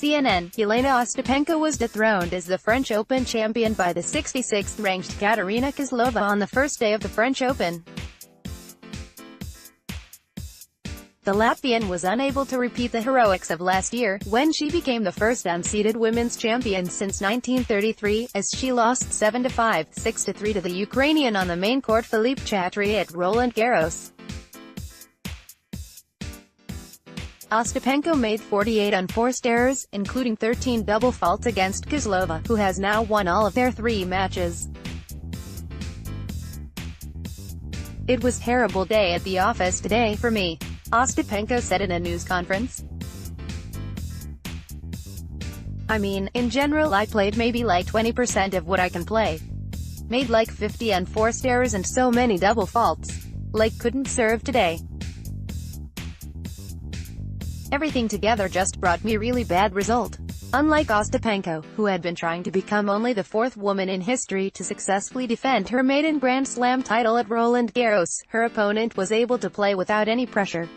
CNN, Jelena Ostapenko was dethroned as the French Open champion by the 66th-ranked Kateryna Kozlova on the first day of the French Open. The Latvian was unable to repeat the heroics of last year, when she became the first unseeded women's champion since 1933, as she lost 7-5, 6-3 to the Ukrainian on the main court Philippe Chatrier at Roland Garros. Ostapenko made 48 unforced errors, including 13 double faults against Kozlova, who has now won all of their 3 matches. "It was a terrible day at the office today for me," Ostapenko said in a news conference. "I mean, in general I played maybe like 20% of what I can play. Made like 50 unforced errors and so many double faults. Like couldn't serve today. Everything together just brought me really bad result." Unlike Ostapenko, who had been trying to become only the 4th woman in history to successfully defend her maiden Grand Slam title at Roland Garros, her opponent was able to play without any pressure.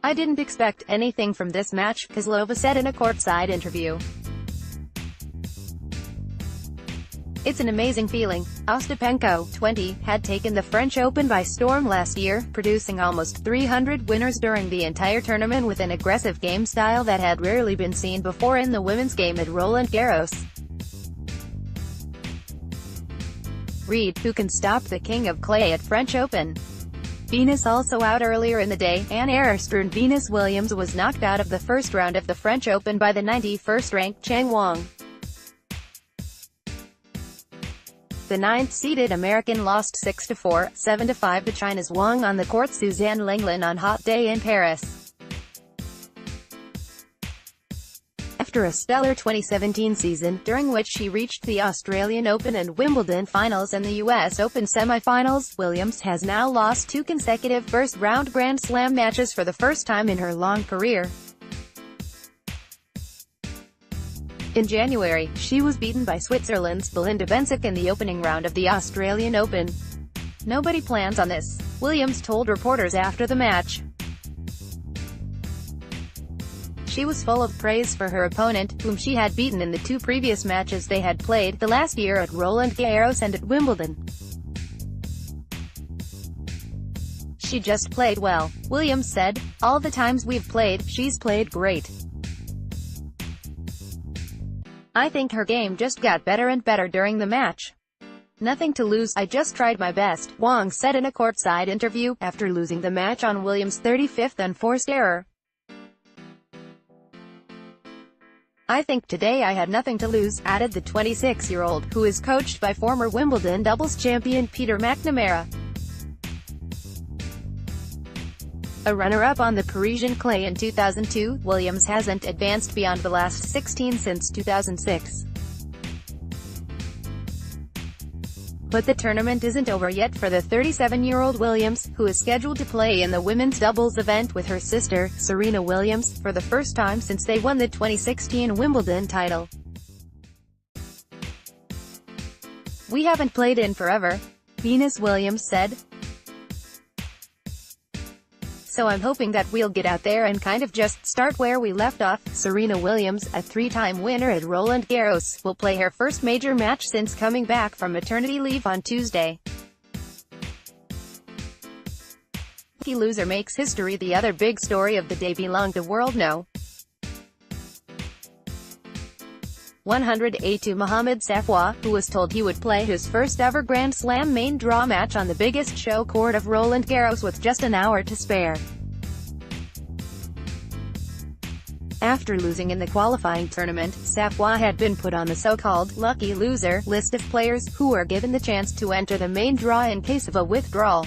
"I didn't expect anything from this match," Kozlova said in a courtside interview. "It's an amazing feeling." Ostapenko, 20, had taken the French Open by storm last year, producing almost 300 winners during the entire tournament with an aggressive game style that had rarely been seen before in the women's game at Roland Garros. Read, who can stop the King of Clay at French Open? Venus also out earlier in the day. An error-strewn Venus Williams was knocked out of the first round of the French Open by the 91st-ranked Chang Wang. The 9th-seeded American lost 6-4, 7-5 to China's Wang on the court Suzanne Lenglen on hot day in Paris. After a stellar 2017 season, during which she reached the Australian Open and Wimbledon finals and the US Open semi-finals, Williams has now lost 2 consecutive first-round Grand Slam matches for the first time in her long career. In January, she was beaten by Switzerland's Belinda Bencic in the opening round of the Australian Open. "Nobody plans on this," Williams told reporters after the match. She was full of praise for her opponent, whom she had beaten in the 2 previous matches they had played, the last year at Roland Garros and at Wimbledon. "She just played well," Williams said. "All the times we've played, she's played great. I think her game just got better and better during the match. Nothing to lose, I just tried my best," Wang said in a courtside interview, after losing the match on Williams' 35th unforced error. "I think today I had nothing to lose," added the 26-year-old, who is coached by former Wimbledon doubles champion Peter McNamara. A runner-up on the Parisian clay in 2002, Williams hasn't advanced beyond the last 16 since 2006. But the tournament isn't over yet for the 37-year-old Williams, who is scheduled to play in the women's doubles event with her sister, Serena Williams, for the first time since they won the 2016 Wimbledon title. "We haven't played in forever," Venus Williams said. "So I'm hoping that we'll get out there and kind of just start where we left off." Serena Williams, a 3-time winner at Roland Garros, will play her first major match since coming back from maternity leave on Tuesday. Lucky loser makes history. The other big story of the day belonged to world no. 182 Mohamed Safwa, who was told he would play his first ever Grand Slam main draw match on the biggest show court of Roland Garros with just an hour to spare. After losing in the qualifying tournament, Safwa had been put on the so-called lucky loser list of players who are given the chance to enter the main draw in case of a withdrawal.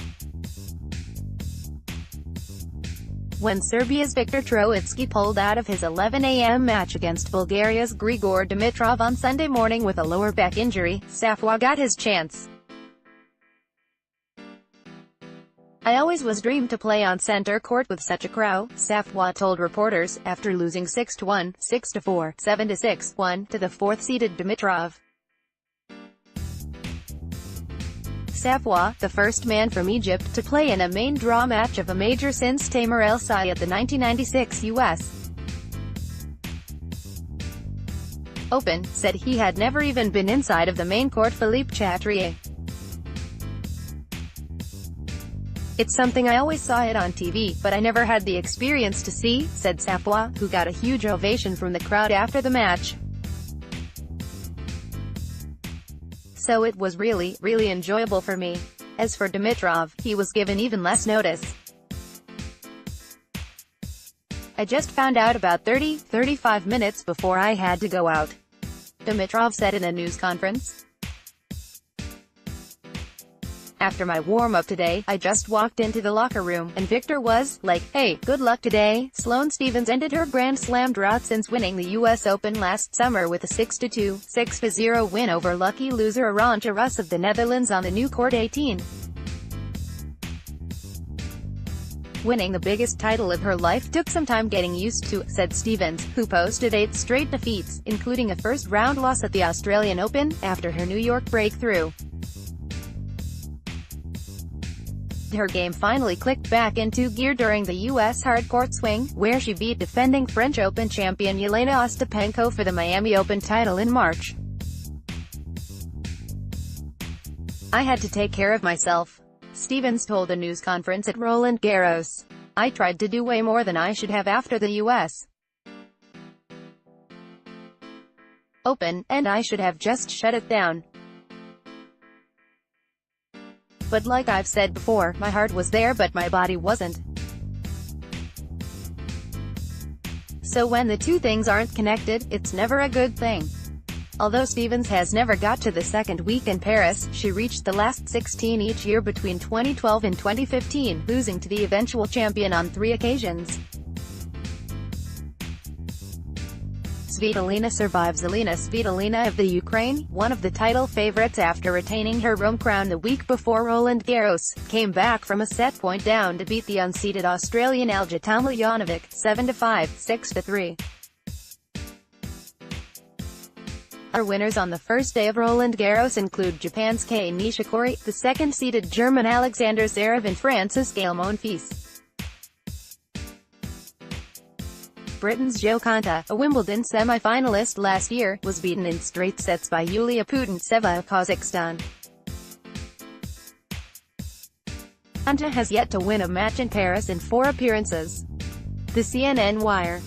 When Serbia's Viktor Troicki pulled out of his 11 a.m. match against Bulgaria's Grigor Dimitrov on Sunday morning with a lower back injury, Safwa got his chance. "I always was dreamed to play on center court with such a crowd," Safwa told reporters, after losing 6-1, 6-4, 7-6, 1 to the 4th-seeded Dimitrov. Savoie, the first man from Egypt to play in a main draw match of a major since Tamer El Sai at the 1996 U.S. Open, said he had never even been inside of the main Court Philippe Chatrier. "It's something I always saw it on TV, but I never had the experience to see," said Savoie, who got a huge ovation from the crowd after the match. "So it was really, really enjoyable for me. As for Dimitrov, he was given even less notice. I just found out about 35 minutes before I had to go out," Dimitrov said in a news conference. "After my warm-up today, I just walked into the locker room, and Victor was like, 'Hey, good luck today.'" Sloane Stephens ended her Grand Slam drought since winning the U.S. Open last summer with a 6-2, 6-0 win over lucky loser Arantxa Rus of the Netherlands on the new Court 18. "Winning the biggest title of her life took some time getting used to," said Stephens, who posted 8 straight defeats, including a first-round loss at the Australian Open, after her New York breakthrough. Her game finally clicked back into gear during the U.S. hardcourt swing, where she beat defending French Open champion Jelena Ostapenko for the Miami Open title in March. "I had to take care of myself," Stephens told a news conference at Roland Garros. "I tried to do way more than I should have after the U.S. Open, and I should have just shut it down. But like I've said before, my heart was there but my body wasn't. So when the two things aren't connected, it's never a good thing." Although Stephens has never got to the second week in Paris, she reached the last 16 each year between 2012 and 2015, losing to the eventual champion on 3 occasions. Svitolina survives. Elena Svitolina of the Ukraine, one of the title favorites after retaining her Rome crown the week before Roland Garros, came back from a set-point down to beat the unseeded Australian Alja Tomljanovic, 7-5, 6-3. Other winners on the first day of Roland Garros include Japan's Kei Nishikori, the second-seeded German Alexander Zverev and France's Gael Monfils. Britain's Jo Konta, a Wimbledon semi-finalist last year, was beaten in straight sets by Yulia Putintseva of Kazakhstan. Konta has yet to win a match in Paris in 4 appearances. The CNN Wire.